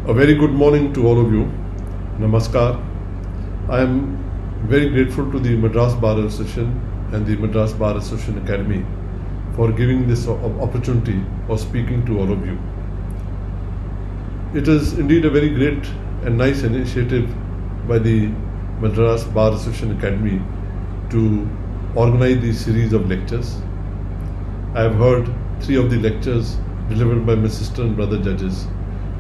A very good morning to all of you. Namaskar. I am very grateful to the Madras Bar Association and the Madras Bar Association Academy for giving this opportunity of speaking to all of you. It is indeed a very great and nice initiative by the Madras Bar Association Academy to organize this series of lectures. I have heard 3 of the lectures delivered by my sister and brother judges,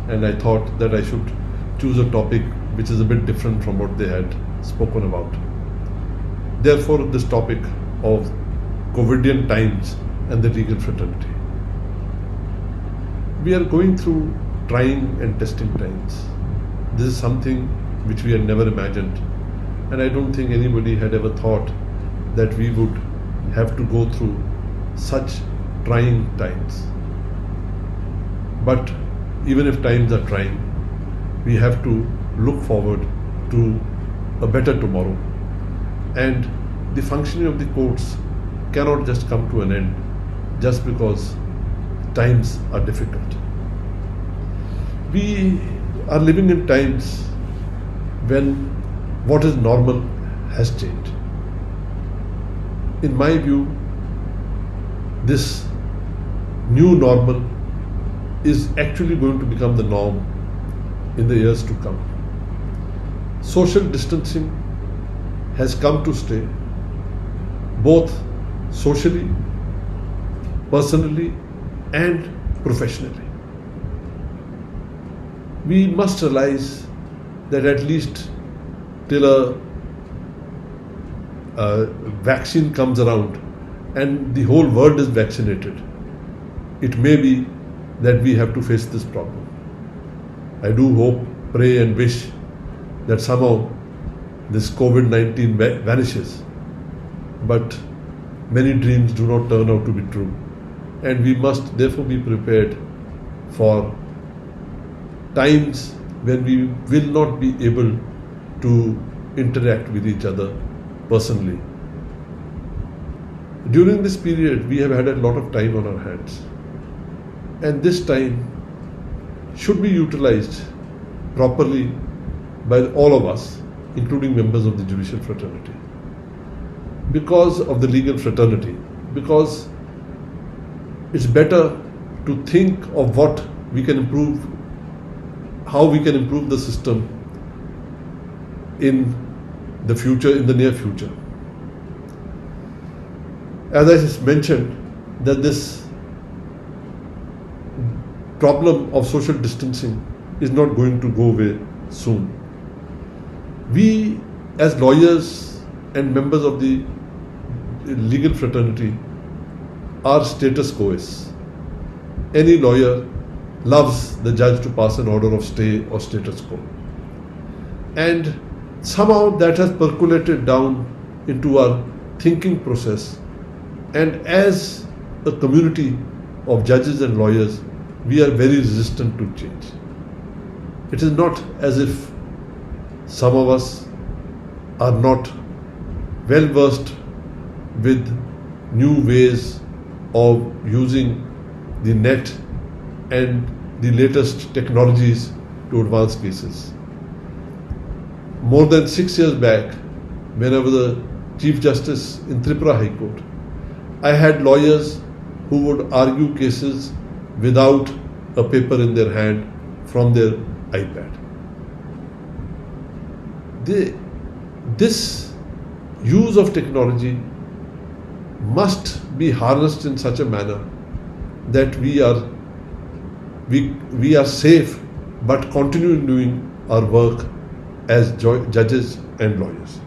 and I thought that I should choose a topic which is a bit different from what they had spoken about. Therefore, this topic of COVIDian times and the legal fraternity. We are going through trying and testing times. This is something which we had never imagined, and I don't think anybody had ever thought that we would have to go through such trying times. But even if times are trying, we have to look forward to a better tomorrow. And the functioning of the courts cannot just come to an end just because times are difficult. We are living in times when what is normal has changed. In my view, this new normal is actually going to become the norm in the years to come. Social distancing has come to stay, both socially, personally, and professionally. We must realize that at least till a vaccine comes around and the whole world is vaccinated, it may be that we have to face this problem. I do hope, pray and wish that somehow this COVID-19 vanishes, but many dreams do not turn out to be true, and we must therefore be prepared for times when we will not be able to interact with each other personally. During this period, we have had a lot of time on our hands, and this time should be utilized properly by all of us, including members of the judicial fraternity, because of the legal fraternity, because it's better to think of what we can improve, how we can improve the system in the future, in the near future. As I just mentioned, that this problem of social distancing is not going to go away soon. We as lawyers and members of the legal fraternity are status quoists. Any lawyer loves the judge to pass an order of stay or status quo. And somehow that has percolated down into our thinking process. And as a community of judges and lawyers, we are very resistant to change. It is not as if some of us are not well versed with new ways of using the net and the latest technologies to advance cases. More than 6 years back, when I was a Chief Justice in Tripura High Court, I had lawyers who would argue cases without a paper in their hand from their iPad. This use of technology must be harnessed in such a manner that we are safe but continue doing our work as judges and lawyers.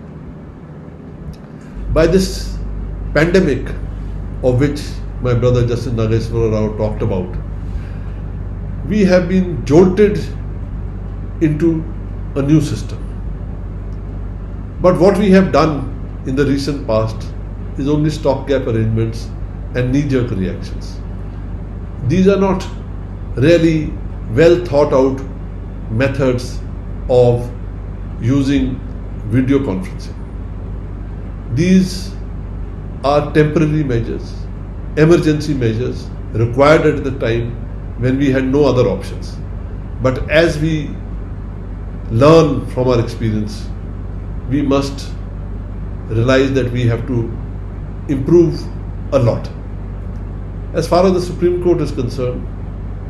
By this pandemic, of which my brother Justice Nageswara Rao talked about, we have been jolted into a new system. But what we have done in the recent past is only stopgap arrangements and knee-jerk reactions. These are not really well thought out methods of using video conferencing. These are temporary measures, emergency measures required at the time when we had no other options. But as we learn from our experience, we must realize that we have to improve a lot. As far as the Supreme Court is concerned,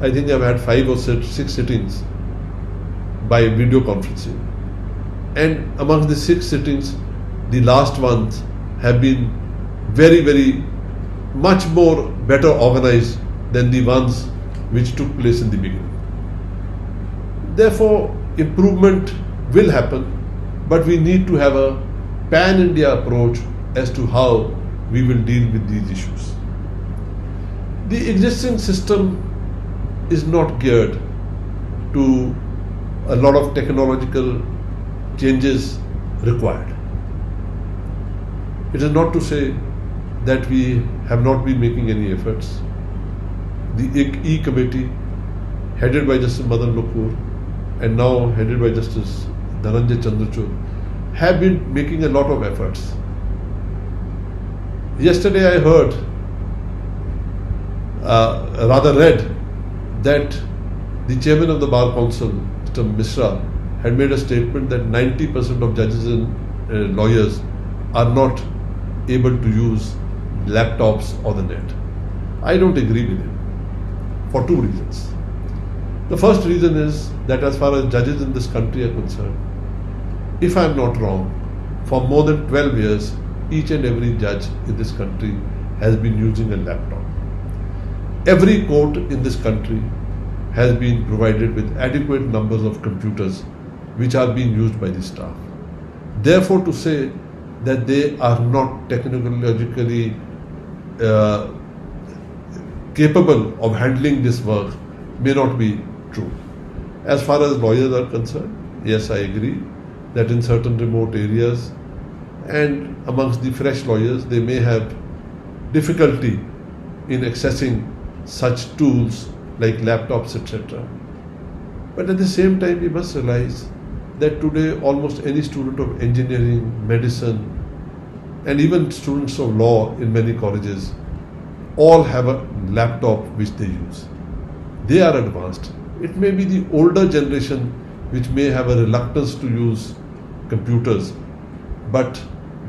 I think I've had 5 or 6 sittings by video conferencing. And amongst the 6 sittings, the last ones have been very, very much more better organized than the ones which took place in the beginning. Therefore, improvement will happen, but we need to have a pan-India approach as to how we will deal with these issues. The existing system is not geared to a lot of technological changes required. It is not to say that we have not been making any efforts. The E-Committee, headed by Justice Madan Lokur and now headed by Justice Dhananjay Chandrachud, have been making a lot of efforts. Yesterday I heard, read that the chairman of the Bar Council, Mr. Mishra, had made a statement that 90% of judges and lawyers are not able to use laptops or the net. I don't agree with him for 2 reasons. The first reason is that as far as judges in this country are concerned, if I am not wrong, for more than 12 years, each and every judge in this country has been using a laptop. Every court in this country has been provided with adequate numbers of computers which are being used by the staff. Therefore, to say that they are not technologically capable of handling this work may not be true. As far as lawyers are concerned, yes, I agree that in certain remote areas and amongst the fresh lawyers, they may have difficulty in accessing such tools like laptops, etc. But at the same time, we must realize that today almost any student of engineering, medicine, and even students of law in many colleges all have a laptop which they use. They are advanced. It may be the older generation which may have a reluctance to use computers, but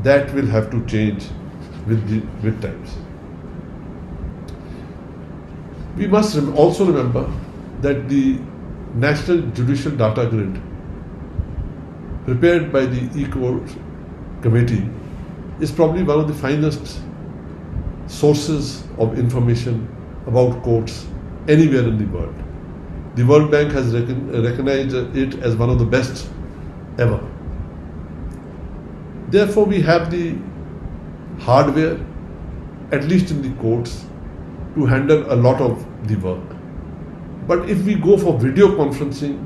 that will have to change with times. We must also remember that the National Judicial Data Grid prepared by the E-Court Committee is probably one of the finest sources of information about courts anywhere in the world. The World Bank has recognized it as one of the best ever. Therefore, we have the hardware, at least in the courts, to handle a lot of the work. But if we go for video conferencing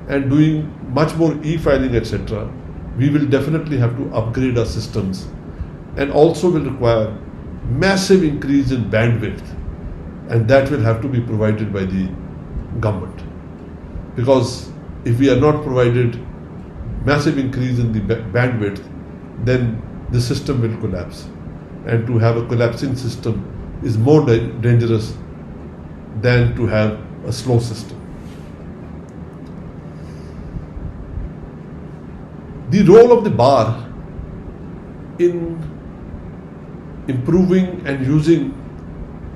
and doing much more e-filing, etc., we will definitely have to upgrade our systems and also will require massive increase in bandwidth, and that will have to be provided by the government. Because if we are not provided massive increase in the bandwidth, then the system will collapse. And to have a collapsing system is more dangerous than to have a slow system. The role of the bar in improving and using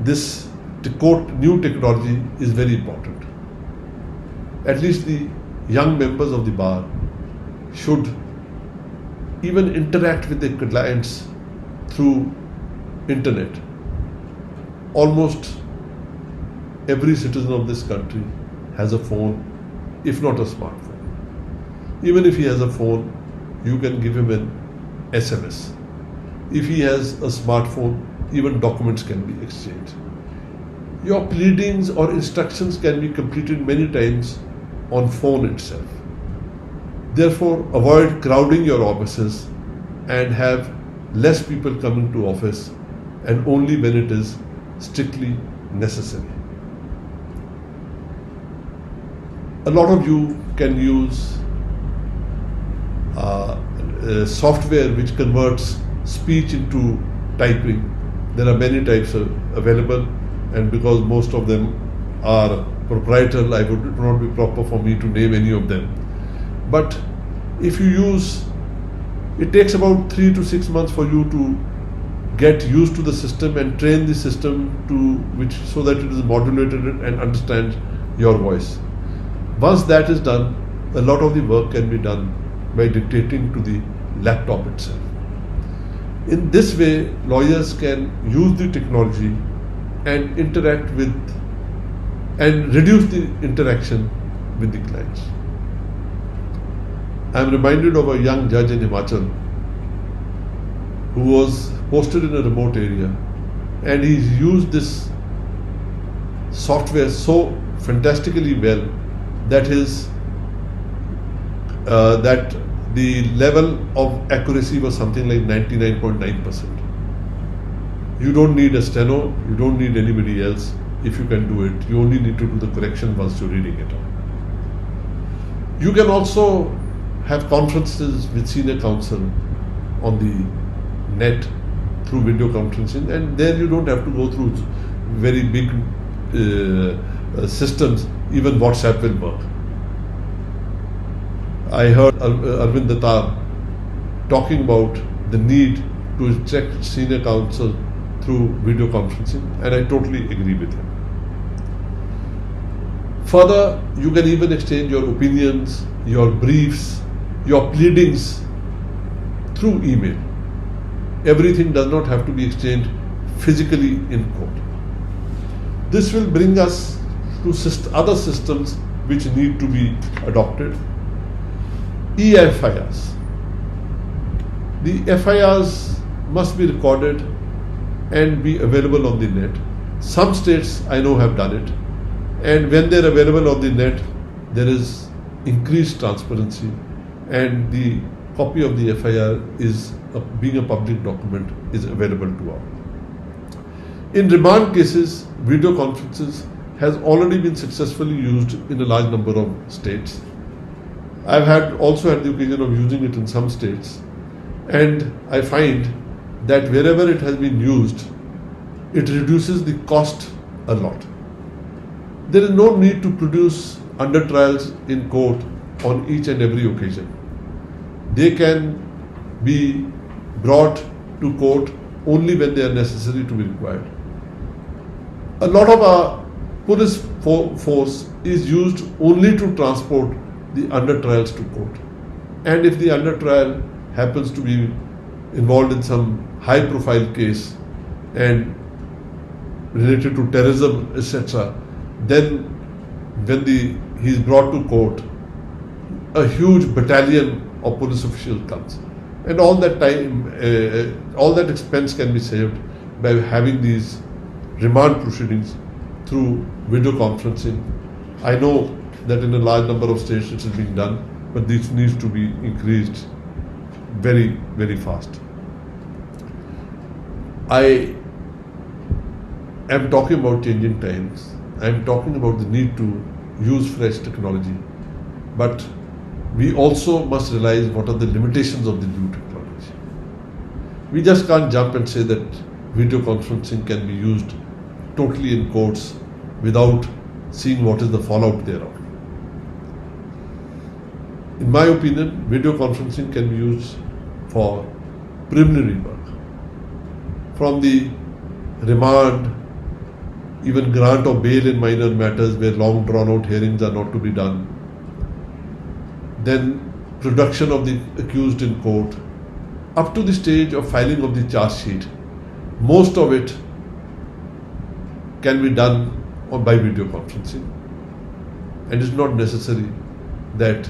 this new technology is very important. At least the young members of the bar should even interact with their clients through internet. Almost every citizen of this country has a phone, if not a smartphone. Even if he has a phone, you can give him an SMS. If he has a smartphone, even documents can be exchanged. Your pleadings or instructions can be completed many times on phone itself. Therefore, avoid crowding your offices and have less people coming to office, and only when it is strictly necessary. A lot of you can use software which converts speech into typing. There are many types available, and because most of them are proprietor, it would not be proper for me to name any of them. But if you use, it takes about 3 to 6 months for you to get used to the system and train the system so that it is modulated and understands your voice. Once that is done, a lot of the work can be done by dictating to the laptop itself. In this way, lawyers can use the technology and interact with and reduce the interaction with the clients. I am reminded of a young judge in Himachal who was posted in a remote area, and he used this software so fantastically well that that the level of accuracy was something like 99.9%. You don't need a steno, you don't need anybody else. If you can do it, you only need to do the correction once you're reading it out. You can also have conferences with senior counsel on the net through video conferencing, and there you don't have to go through very big systems. Even WhatsApp will work. I heard Arvind Datar talking about the need to check senior counsel through video conferencing, and I totally agree with him. Further, you can even exchange your opinions, your briefs, your pleadings through email. Everything does not have to be exchanged physically in court. This will bring us to other systems which need to be adopted. e-FIRs. The FIRs must be recorded and be available on the net. Some states I know have done it, and when they're available on the net, there is increased transparency, and the copy of the FIR being a public document is available to all. In remand cases, video conferences has already been successfully used in a large number of states. I've also had the occasion of using it in some states, and I find that wherever it has been used, it reduces the cost a lot. There is no need to produce under trials in court on each and every occasion. They can be brought to court only when they are necessary to be required. A lot of our police force is used only to transport the under trials to court. And if the under trial happens to be involved in some high profile case and related to terrorism, etc., then when he is brought to court, a huge battalion of police officials comes. And all that time, all that expense can be saved by having these remand proceedings through video conferencing. I know that in a large number of states it is being done, but this needs to be increased very, very fast. I am talking about changing times. I am talking about the need to use fresh technology, but we also must realize what are the limitations of the new technology. We just can't jump and say that video conferencing can be used totally in courts without seeing what is the fallout thereof. In my opinion, video conferencing can be used for preliminary work. From the remand, even grant of bail in minor matters where long drawn out hearings are not to be done, then production of the accused in court, up to the stage of filing of the charge sheet, most of it can be done by video conferencing. And it's not necessary that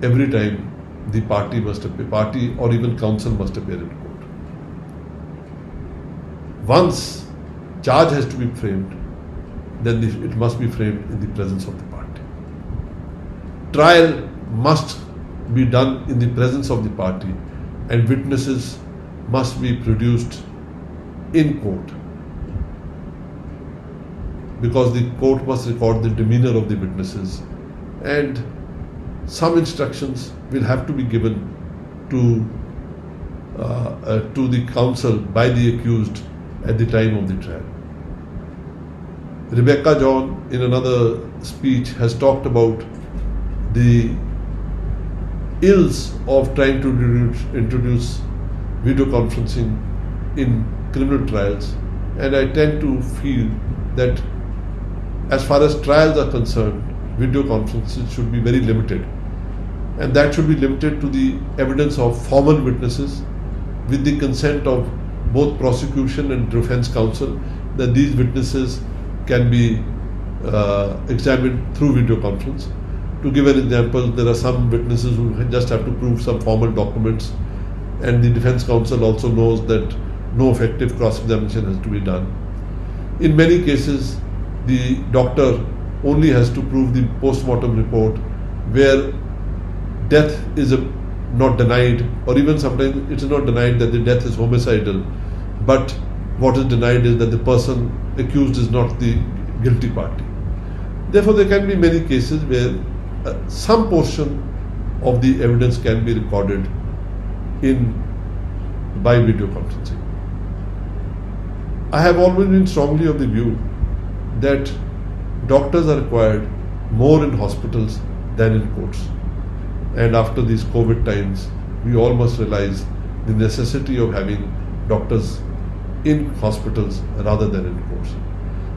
every time the party or even counsel must appear in court. Once charge has to be framed, then it must be framed in the presence of the party. Trial must be done in the presence of the party, and witnesses must be produced in court, because the court must record the demeanor of the witnesses, and some instructions will have to be given to the counsel by the accused at the time of the trial. Rebecca John, in another speech has talked about the ills of trying to introduce video conferencing in criminal trials, and I tend to feel that as far as trials are concerned, video conferences should be very limited, and that should be limited to the evidence of formal witnesses with the consent of both prosecution and defense counsel, that these witnesses can be examined through video conference. To give an example, there are some witnesses who just have to prove some formal documents, and the defense counsel also knows that no effective cross-examination has to be done. In many cases, the doctor only has to prove the post-mortem report where death is not denied, or even sometimes it is not denied that the death is homicidal, but what is denied is that the person accused is not the guilty party. Therefore, there can be many cases where some portion of the evidence can be recorded by video conferencing. I have always been strongly of the view that doctors are required more in hospitals than in courts. And after these COVID times, we all must realize the necessity of having doctors in hospitals rather than in courts.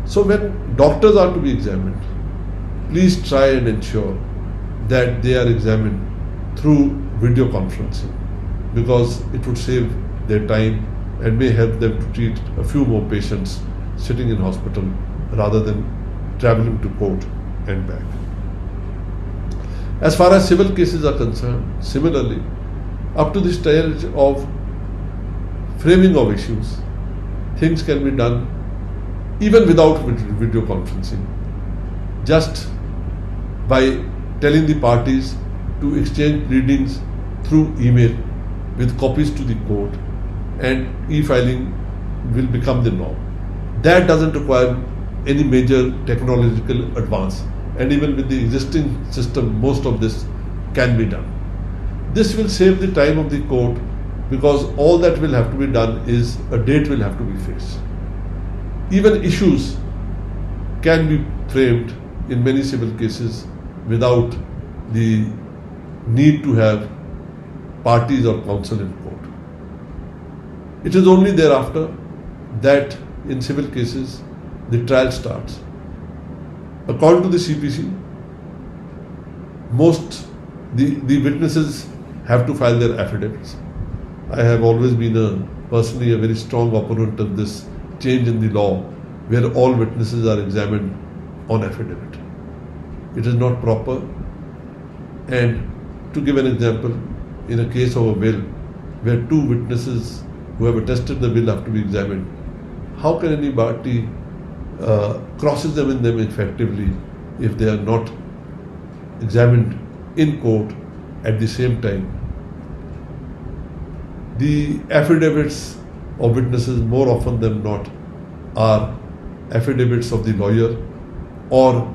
So when doctors are to be examined, please try and ensure that they are examined through video conferencing, because it would save their time and may help them to treat a few more patients sitting in hospital rather than traveling to court and back. As far as civil cases are concerned, similarly, up to the stage of framing of issues, things can be done even without video conferencing, just by telling the parties to exchange pleadings through email with copies to the court, and e-filing will become the norm. That doesn't require any major technological advance, and even with the existing system, most of this can be done. This will save the time of the court, because all that will have to be done is a date will have to be fixed. Even issues can be framed in many civil cases without the need to have parties or counsel in court. It is only thereafter that in civil cases the trial starts. According to the CPC, the witnesses have to file their affidavits. I have always been personally a very strong opponent of this change in the law, where all witnesses are examined on affidavit. It is not proper. And to give an example, in a case of a will, where two witnesses who have attested the will have to be examined, how can anybody cross-examine them effectively if they are not examined in court at the same time? The affidavits of witnesses, more often than not, are affidavits of the lawyer, or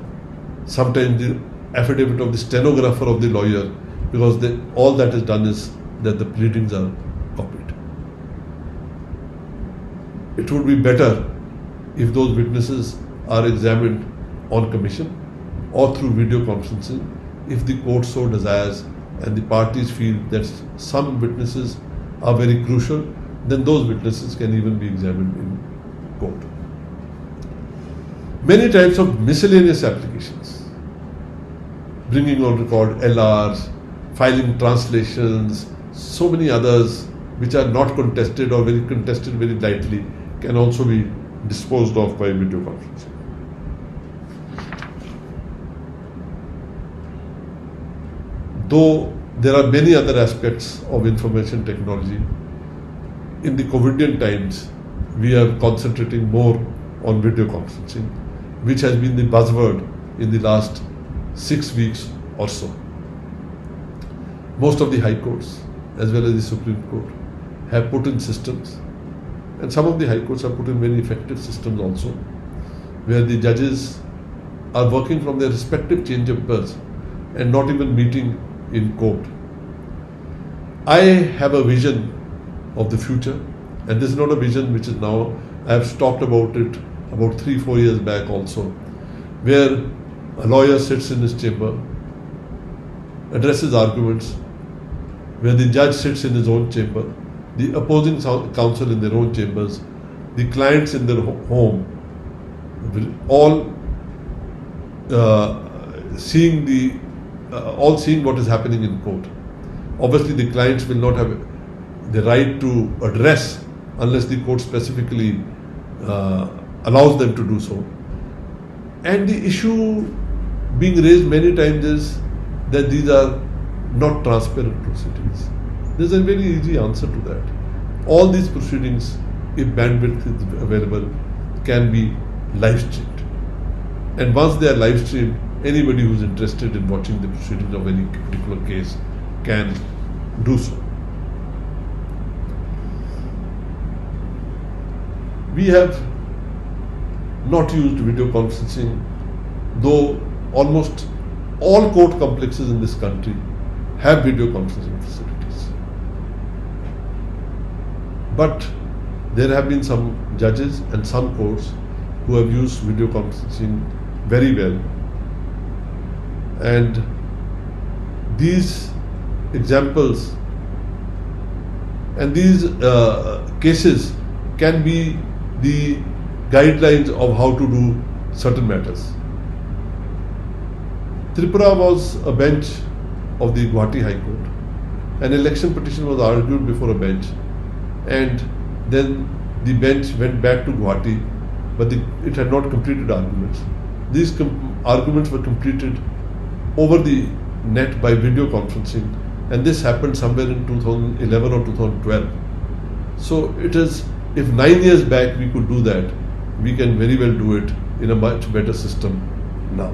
sometimes the affidavit of the stenographer of the lawyer, because all that is done is that the pleadings are copied. It would be better if those witnesses are examined on commission or through video conferencing, if the court so desires and the parties feel that some witnesses are very crucial, then those witnesses can even be examined in court. Many types of miscellaneous applications, bringing on record LRs, filing translations, so many others which are not contested or very contested very lightly, can also be disposed of by video conferencing. Though there are many other aspects of information technology, in the COVIDian times, we are concentrating more on video conferencing, which has been the buzzword in the last 6 weeks or so. Most of the high courts, as well as the Supreme Court, have put in systems, and some of the high courts have put in very effective systems also, where the judges are working from their respective chambers and not even meeting in court. I have a vision of the future, and this is not a vision which is now, I have talked about it about 3-4 years back also, where A lawyer sits in his chamber, addresses arguments, where the judge sits in his own chamber, the opposing counsel in their own chambers, the clients in their home, will all seeing what is happening in court. Obviously, the clients will not have the right to address unless the court specifically allows them to do so. And the issue being raised many times is that these are not transparent proceedings. There's a very easy answer to that. All these proceedings, if bandwidth is available, can be live streamed. And once they are live streamed, anybody who's interested in watching the proceedings of any particular case can do so. We have not used video conferencing, though almost all court complexes in this country have video conferencing facilities. But there have been some judges and some courts who have used video conferencing very well. And these examples and these cases can be the guidelines of how to do certain matters. Tripura was a bench of the Guwahati High Court. An election petition was argued before a bench, and then the bench went back to Guwahati, but it had not completed arguments. These arguments were completed over the net by video conferencing, and this happened somewhere in 2011 or 2012. So it is, if 9 years back we could do that, we can very well do it in a much better system now.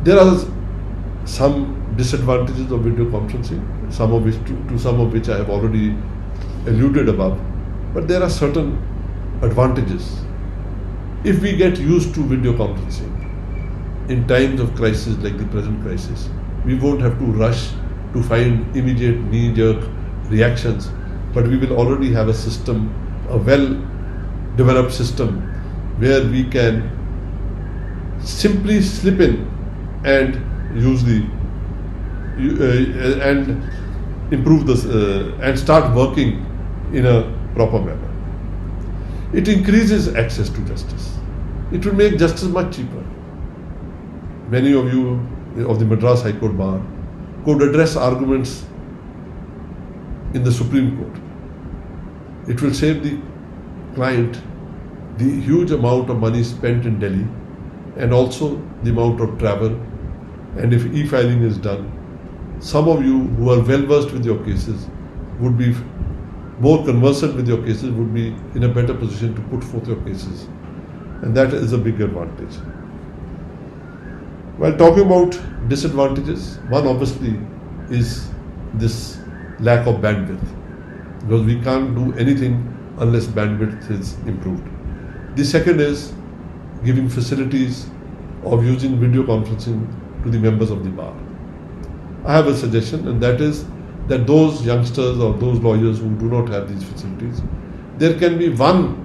There are some disadvantages of video conferencing, some of which I have already alluded above, but there are certain advantages. If we get used to video conferencing in times of crisis like the present crisis, we won't have to rush to find immediate knee-jerk reactions, but we will already have a system, a well-developed system, where we can simply slip in and use and improve this and start working in a proper manner. It increases access to justice. It will make justice much cheaper. Many of you of the Madras High Court Bar could address arguments in the Supreme Court. It will save the client the huge amount of money spent in Delhi and also the amount of travel. And if e-filing is done, some of you who are well versed with your cases would be more conversant with your cases, would be in a better position to put forth your cases. And that is a big advantage. While talking about disadvantages, one obviously is this lack of bandwidth, because we can't do anything unless bandwidth is improved. The second is giving facilities of using video conferencing to the members of the bar. I have a suggestion, and that is that those youngsters or those lawyers who do not have these facilities, there can be one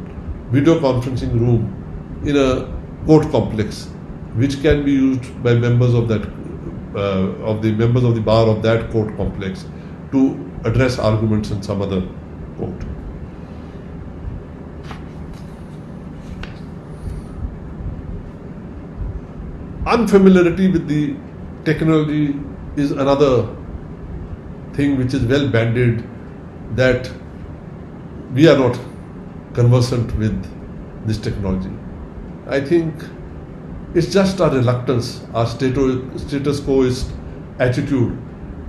video conferencing room in a court complex which can be used by members of that members of the bar of that court complex to address arguments in some other court. Unfamiliarity with the technology is another thing which is well bandied, that we are not conversant with this technology. I think it's just our reluctance, our status quoist attitude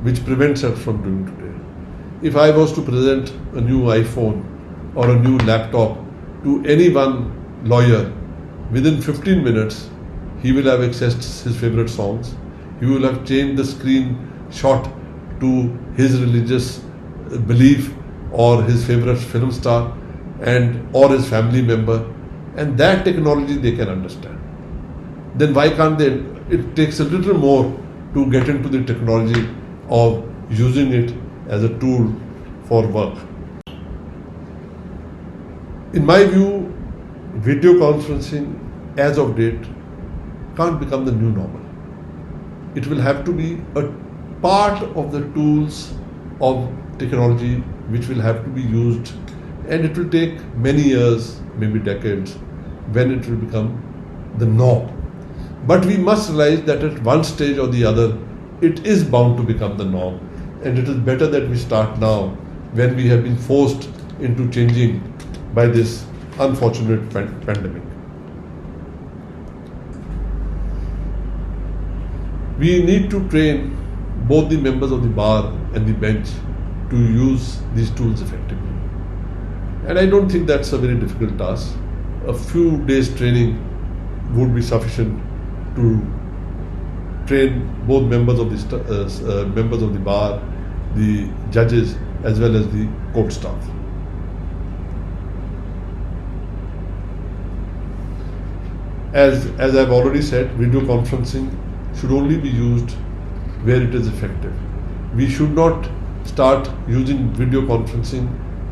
which prevents us from doing today. If I was to present a new iPhone or a new laptop to any one lawyer, within 15 minutes, he will have accessed his favorite songs. He will have changed the screenshot to his religious belief or his favorite film star or his family member, and that technology they can understand. Then why can't they? It takes a little more to get into the technology of using it as a tool for work. In my view, video conferencing as of date can't become the new normal. It will have to be a part of the tools of technology which will have to be used, and it will take many years, maybe decades, when it will become the norm. But we must realize that at one stage or the other, it is bound to become the norm, and it is better that we start now when we have been forced into changing by this unfortunate pandemic. We need to train both the members of the bar and the bench to use these tools effectively. And I don't think that's a very difficult task. A few days training would be sufficient to train both members of the bar, the judges, as well as the court staff. As I've already said, video conferencing should only be used where it is effective. We should not start using video conferencing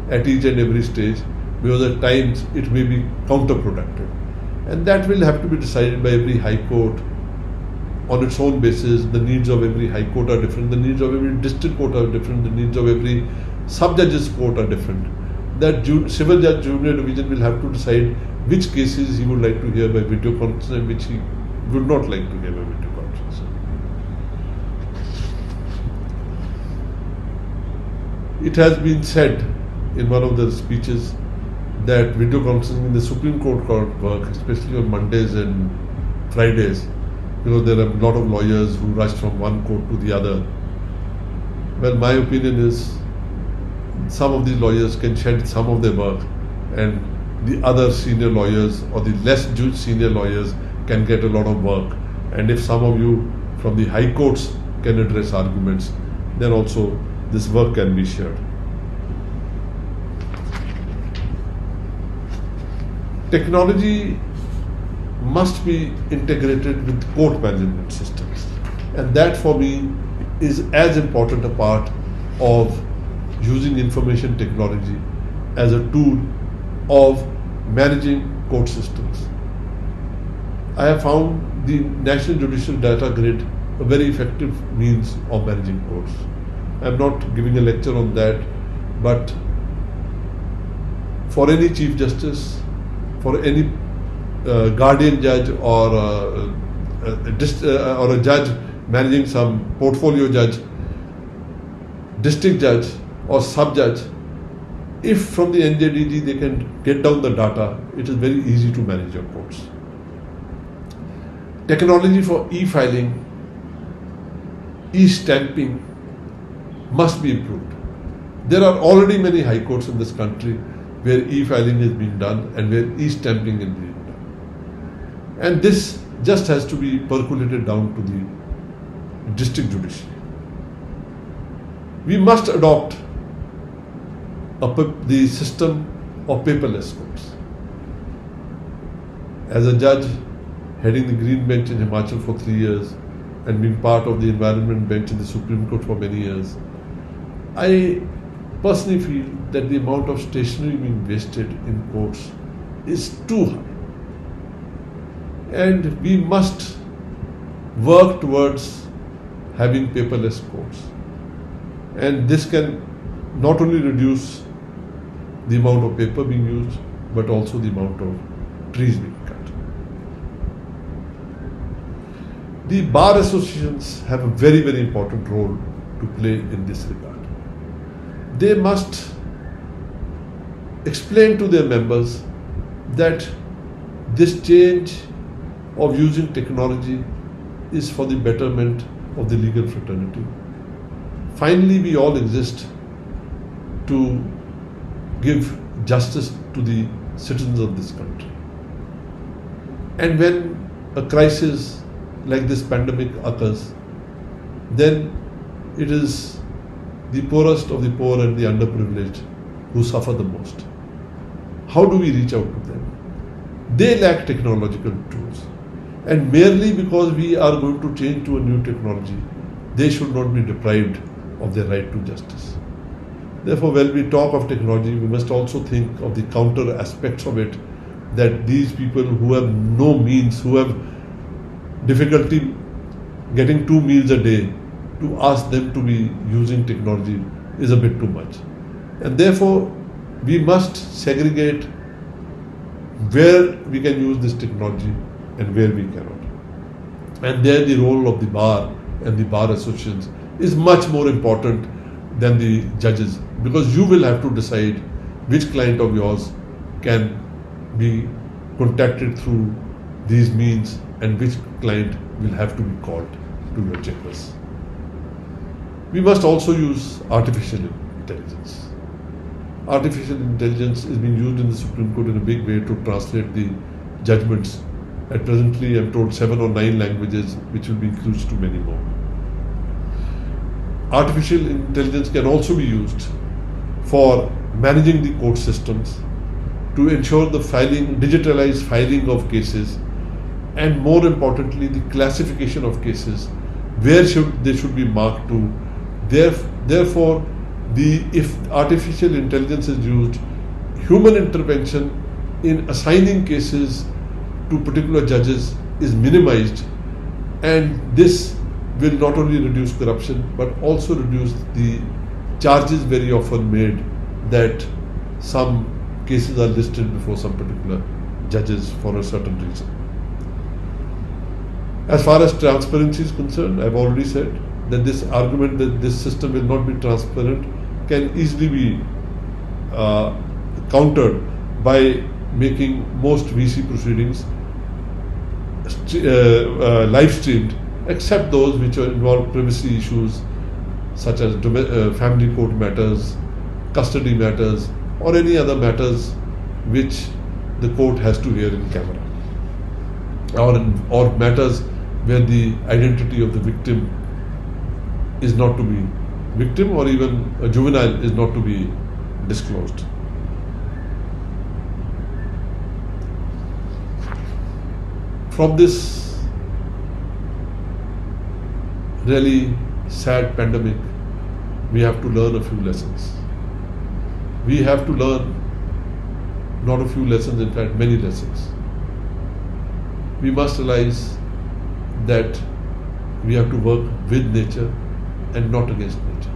at each and every stage, because at times it may be counterproductive. And that will have to be decided by every high court on its own basis. The needs of every high court are different, the needs of every district court are different, the needs of every sub-judges court are different. That civil judge junior division will have to decide which cases he would like to hear by video conference and which he would not like to hear by video conference. It has been said in one of the speeches that video conferencing in the Supreme Court work, especially on Mondays and Fridays, because there are a lot of lawyers who rush from one court to the other. Well, my opinion is some of these lawyers can shed some of their work, and the other senior lawyers or the less senior lawyers can get a lot of work. And if some of you from the high courts can address arguments, then also this work can be shared. Technology must be integrated with court management systems, and that for me is as important a part of using information technology as a tool of managing court systems. I have found the National Judicial Data Grid a very effective means of managing courts. I am not giving a lecture on that, but for any Chief Justice, for any guardian judge or a judge managing some portfolio judge, district judge or sub-judge, if from the NJDG they can get down the data, it is very easy to manage your courts. Technology for e-filing, e-stamping must be improved. There are already many high courts in this country where e-filing is being done and where e-stamping is being done. And this just has to be percolated down to the district judiciary. We must adopt the system of paperless courts. As a judge heading the Green Bench in Himachal for 3 years and being part of the Environment Bench in the Supreme Court for many years, I personally feel that the amount of stationery being wasted in courts is too high. And we must work towards having paperless courts. And this can not only reduce the amount of paper being used, but also the amount of trees being cut. The bar associations have a very, very important role to play in this regard. They must explain to their members that this change of using technology is for the betterment of the legal fraternity. Finally, we all exist to give justice to the citizens of this country. And when a crisis like this pandemic occurs, then it is the poorest of the poor and the underprivileged who suffer the most. How do we reach out to them? They lack technological tools. And merely because we are going to change to a new technology, they should not be deprived of their right to justice. Therefore, when we talk of technology, we must also think of the counter aspects of it, that these people who have no means, who have difficulty getting 2 meals a day, to ask them to be using technology is a bit too much. And therefore, we must segregate where we can use this technology and where we cannot. And there the role of the bar and the bar associations is much more important than the judges, because you will have to decide which client of yours can be contacted through these means and which client will have to be called to your chambers. We must also use artificial intelligence. Artificial intelligence is being used in the Supreme Court in a big way to translate the judgments. At presently, I'm told 7 or 9 languages, which will be increased to many more. Artificial intelligence can also be used for managing the court systems, to ensure the digitalized filing of cases, and more importantly, the classification of cases, where they should be marked to. Therefore, if artificial intelligence is used, human intervention in assigning cases to particular judges is minimized, and this will not only reduce corruption but also reduce the charges very often made that some cases are listed before some particular judges for a certain reason. As far as transparency is concerned, I've already said that this argument that this system will not be transparent can easily be countered by making most VC proceedings live streamed, except those which involve privacy issues such as family court matters, custody matters, or any other matters which the court has to hear in camera, or matters where the identity of the victim is not to be victim, or even a juvenile is not to be disclosed. From this really sad pandemic, we have to learn a few lessons. We have to learn not a few lessons, in fact, many lessons. We must realize that we have to work with nature and not against nature.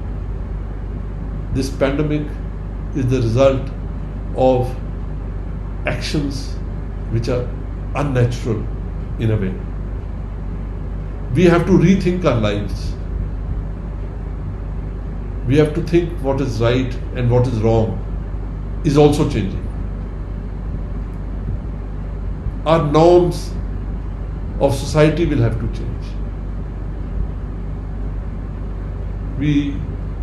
This pandemic is the result of actions which are unnatural in a way. We have to rethink our lives. We have to think what is right and what is wrong is also changing. Our norms of society will have to change. We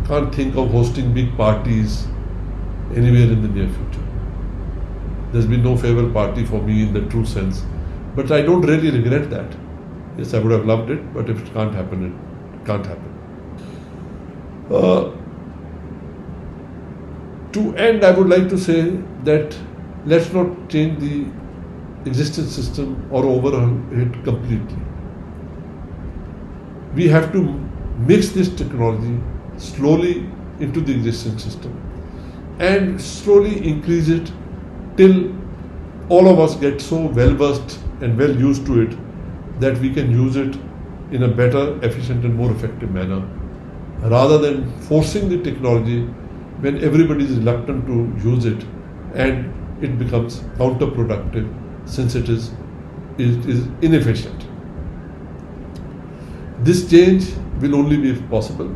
can't think of hosting big parties anywhere in the near future. There's been no farewell party for me in the true sense, but I don't really regret that. Yes, I would have loved it, but if it can't happen, it can't happen. To end, I would like to say that let's not change the existing system or overhaul it completely. We have to mix this technology slowly into the existing system and slowly increase it till all of us get so well versed and well used to it that we can use it in a better, efficient and more effective manner, rather than forcing the technology when everybody is reluctant to use it and it becomes counterproductive since it is inefficient. This change will only be possible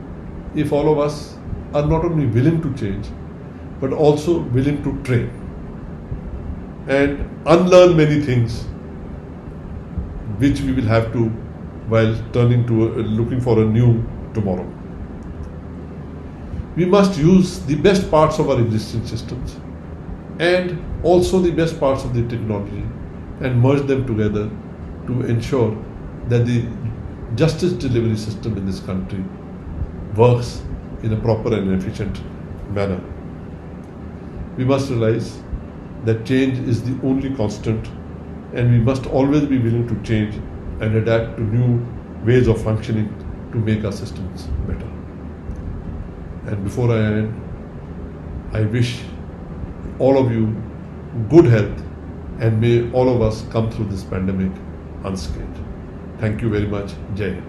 if all of us are not only willing to change but also willing to train and unlearn many things which we will have to while looking for a new tomorrow. We must use the best parts of our existing systems and also the best parts of the technology and merge them together to ensure that the justice delivery system in this country works in a proper and efficient manner. We must realize that change is the only constant, and we must always be willing to change and adapt to new ways of functioning to make our systems better. And before I end, I wish all of you good health, and may all of us come through this pandemic unscathed. Thank you very much. Jai Hind.